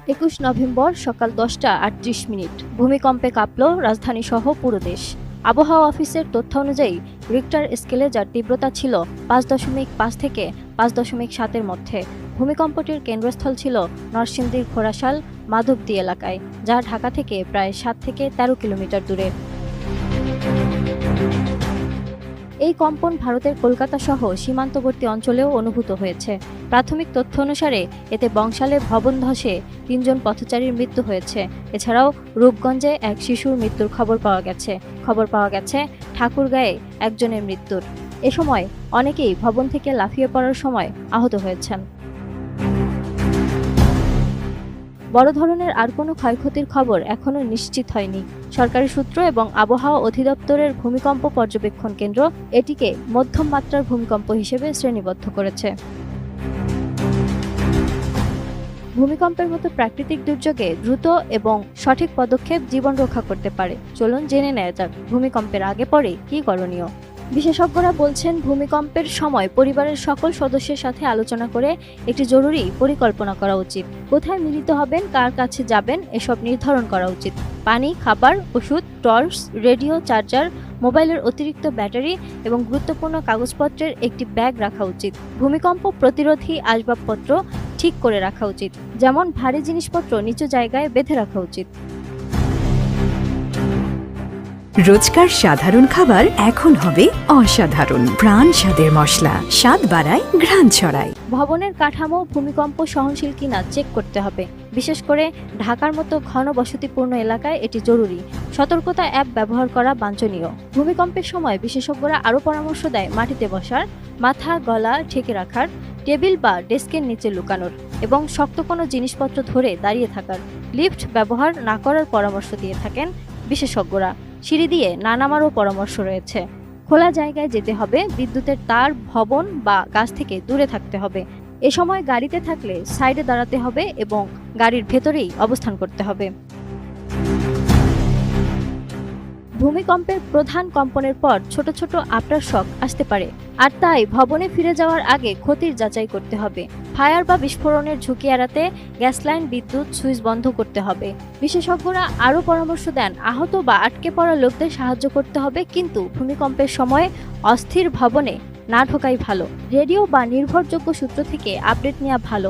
২১ November সকাল 10:38। ভূমিকম্পে কাঁপল রাজধানীসহ পুরো দেশ। আবহাওয়া অফিসের তথ্য অনুযায়ী রিক্টার স্কেলে যার তীব্রতা ছিল 5.5 থেকে 5.7 মধ্যে। ভূমিকম্পটির কেন্দ্রস্থল ছিল নরসিংদীর ঘোড়াশাল মাধবদী এলাকায়, যা ঢাকা থেকে প্রায় 7 থেকে 13 কিলোমিটার দূরে। এই কম্পন ভারতের কলকাতা সহ সীমান্তবর্তী অঞ্চলেও অনুভূত হয়েছে। প্রাথমিক তথ্য অনুসারে এতে বংশালে ভবন ধসে 3 জন পথচারীর মৃত্যু হয়েছে। এছাড়াও রূপগঞ্জে এক শিশুর মৃত্যুর খবর পাওয়া গেছে ঠাকুরগাঁয়ে একজনের মৃত্যুর। এ সময় অনেকেই ভবন থেকে লাফিয়ে পড়ার সময় আহত হয়েছেন। বড় ধরনের আর কোনো ক্ষয়ক্ষতির খবর এখনও নিশ্চিত হয়নি। সরকারি সূত্র এবং আবহাওয়া অধিদপ্তরের ভূমিকম্প পর্যবেক্ষণ কেন্দ্র এটিকে মধ্যম মাত্রার ভূমিকম্প হিসেবে শ্রেণীবদ্ধ করেছে। ভূমিকম্পের মতো প্রাকৃতিক দুর্যোগে দ্রুত এবং সঠিক পদক্ষেপ জীবন রক্ষা করতে পারে। চলুন জেনে নেওয়া যাক ভূমিকম্পের আগে পরে কী করণীয়। বিশেষজ্ঞরা বলছেন, ভূমিকম্পের সময় পরিবারের সকল সদস্যের সাথে আলোচনা করে একটি জরুরি পরিকল্পনা করা উচিত। কোথায় মিলিত হবেন, কার কাছে যাবেন, এসব নির্ধারণ করা উচিত। পানি, খাবার, ওষুধ, টর্চ, রেডিও, চার্জার, মোবাইলের অতিরিক্ত ব্যাটারি এবং গুরুত্বপূর্ণ কাগজপত্রের একটি ব্যাগ রাখা উচিত। ভূমিকম্প প্রতিরোধী আসবাবপত্র ঠিক করে রাখা উচিত, যেমন ভারী জিনিসপত্র নিচু জায়গায় বেঁধে রাখা উচিত। রোজকার সাধারণ খাবার এখন হবে অসাধারণ। প্রাণ স্বাদের মশলা, স্বাদ বাড়ায়, ঘ্রাণ ছড়ায়। ভবনের কাঠামো ভূমিকম্প সহনশীল কিনা চেক করতে হবে। বিশেষ করে ঢাকার মতো ঘন বসতিপূর্ণ এলাকায় এটি জরুরি। সতর্কতা অ্যাপ ব্যবহার করা বাঞ্ছনীয়। ভূমিকম্পের সময় বিশেষজ্ঞরা আরও পরামর্শ দেয় মাটিতে বসার, মাথা গলা ঢেকে রাখার, টেবিল বা ডেস্কের নিচে লুকানোর এবং শক্ত কোনো জিনিসপত্র ধরে দাঁড়িয়ে থাকার। লিফট ব্যবহার না করার পরামর্শ দিয়ে থাকেন বিশেষজ্ঞরা। সিঁড়ি দিয়ে না নামারও পরামর্শ রয়েছে। খোলা জায়গায় যেতে হবে, বিদ্যুতের তার, ভবন বা গাছ থেকে দূরে থাকতে হবে। এ সময় গাড়িতে থাকলে সাইডে দাঁড়াতে হবে এবং গাড়ির ভেতরেই অবস্থান করতে হবে। ভূমিকম্পের প্রধান কম্পনের পর ছোট ছোট আফটার শক আসতে পারে, আর তাই ভবনে ফিরে যাওয়ার আগে ক্ষতির যাচাই করতে হবে। ফায়ার বা বিস্ফোরণের ঝুঁকি এড়াতে গ্যাস লাইন, বিদ্যুৎ সুইচ বন্ধ করতে হবে। বিশেষজ্ঞরা আরও পরামর্শ দেন, আহত বা আটকে পড়া লোকদের সাহায্য করতে হবে, কিন্তু ভূমিকম্পের সময় অস্থির ভবনে না ঢোকাই ভালো। রেডিও বা নির্ভরযোগ্য সূত্র থেকে আপডেট নেওয়া ভালো।